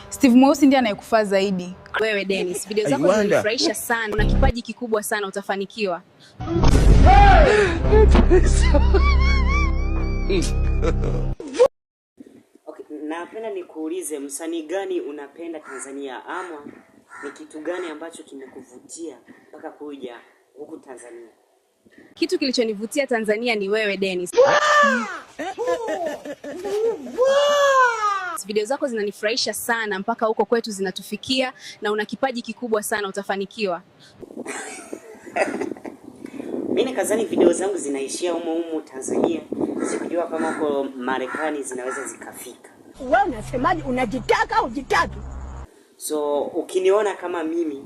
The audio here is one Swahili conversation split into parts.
Steve Mweusi ndiye anayekufaa zaidi. Wewe Dennis, video zako zinanifurahisha sana. Una kipaji kikubwa sana, utafanikiwa. Okay, napenda nikuulize msanii gani unapenda Tanzania, ama ni kitu gani ambacho kimekuvutia mpaka kuja huku Tanzania? Kitu kilichonivutia Tanzania ni wewe Dennis. Video zako zinanifurahisha sana mpaka huko kwetu zinatufikia, na una kipaji kikubwa sana, utafanikiwa. Mimi kazani video zangu zinaishia humo Tanzania. Sikujua kama huko Marekani zinaweza zikafika. Wewe unasemaje, unajitaka au jitaki? So ukiniona kama mimi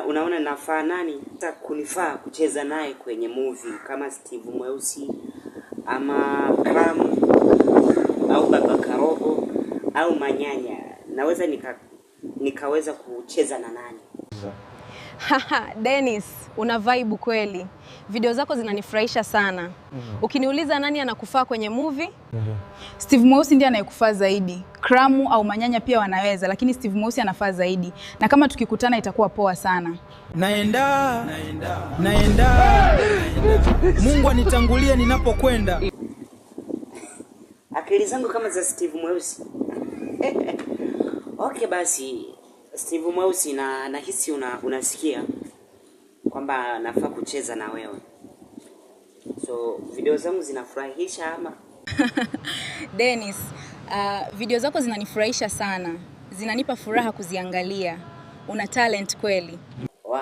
unaona nafaa nani kunifaa kucheza naye kwenye movie kama Steve Mweusi ama Kram au Baba Karogo au Manyanya, naweza nikaweza kucheza na nani? Haha, Dennis, una vibe kweli. Video zako zinanifurahisha sana. Ukiniuliza nani anakufaa kwenye movie? Steve Mweusi ndiye anayekufaa zaidi. Kram au Manyanya pia wanaweza, lakini Steve Mweusi anafaa zaidi. Na kama tukikutana itakuwa poa sana. Naenda. Mungu anitangulie ninapokwenda. Akili zangu kama za Steve Mweusi. Okay basi, Steve Mweusi, nahisi unasikia kwamba nafaa kucheza na wewe. So video zangu zinafurahisha ama? Dennis, video zako zinanifurahisha sana. Zinanipa furaha kuziangalia. Una talent kweli. Wow.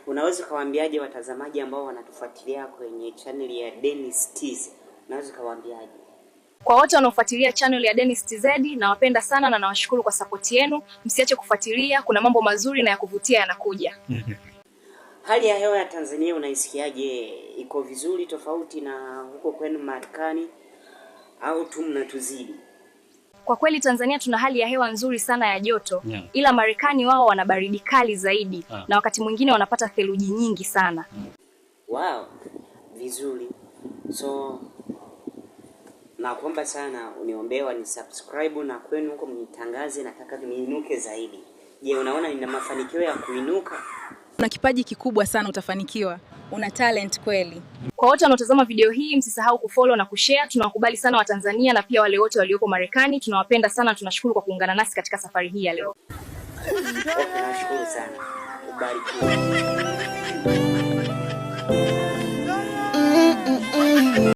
Unaweza kuwaambiaje watazamaji ambao wanatufuatilia kwenye channel ya Dennis TZ? Unaweza kuwaambiaje? Kwa wote wanaofuatilia channel ya Dennis TZ, nawapenda sana na nawashukuru kwa support yenu. Msiache kufuatilia, kuna mambo mazuri na ya kuvutia yanakuja. Hali ya hewa ya Tanzania unaisikiaje? Iko vizuri tofauti na huko kwenu Marekani au tu mnatuzidi? Kwa kweli Tanzania tuna hali ya hewa nzuri sana ya joto, ila Marekani wao wana baridi kali zaidi, na wakati mwingine wanapata theluji nyingi sana. Wow, vizuri. So nakuomba sana uniombea ni subscribe na kwenu huko mnitangaze, nataka niinuke zaidi. Je, unaona nina mafanikio ya kuinuka? Una kipaji kikubwa sana, utafanikiwa. Una talent kweli. Kwa wote wanaotazama video hii, msisahau kufollow na kushare. Tunawakubali sana wa Tanzania na pia wale wote walioko Marekani. Tunawapenda sana, tunashukuru kwa kuungana nasi katika safari hii ya leo. Nashukuru sana. Ubarikiwe.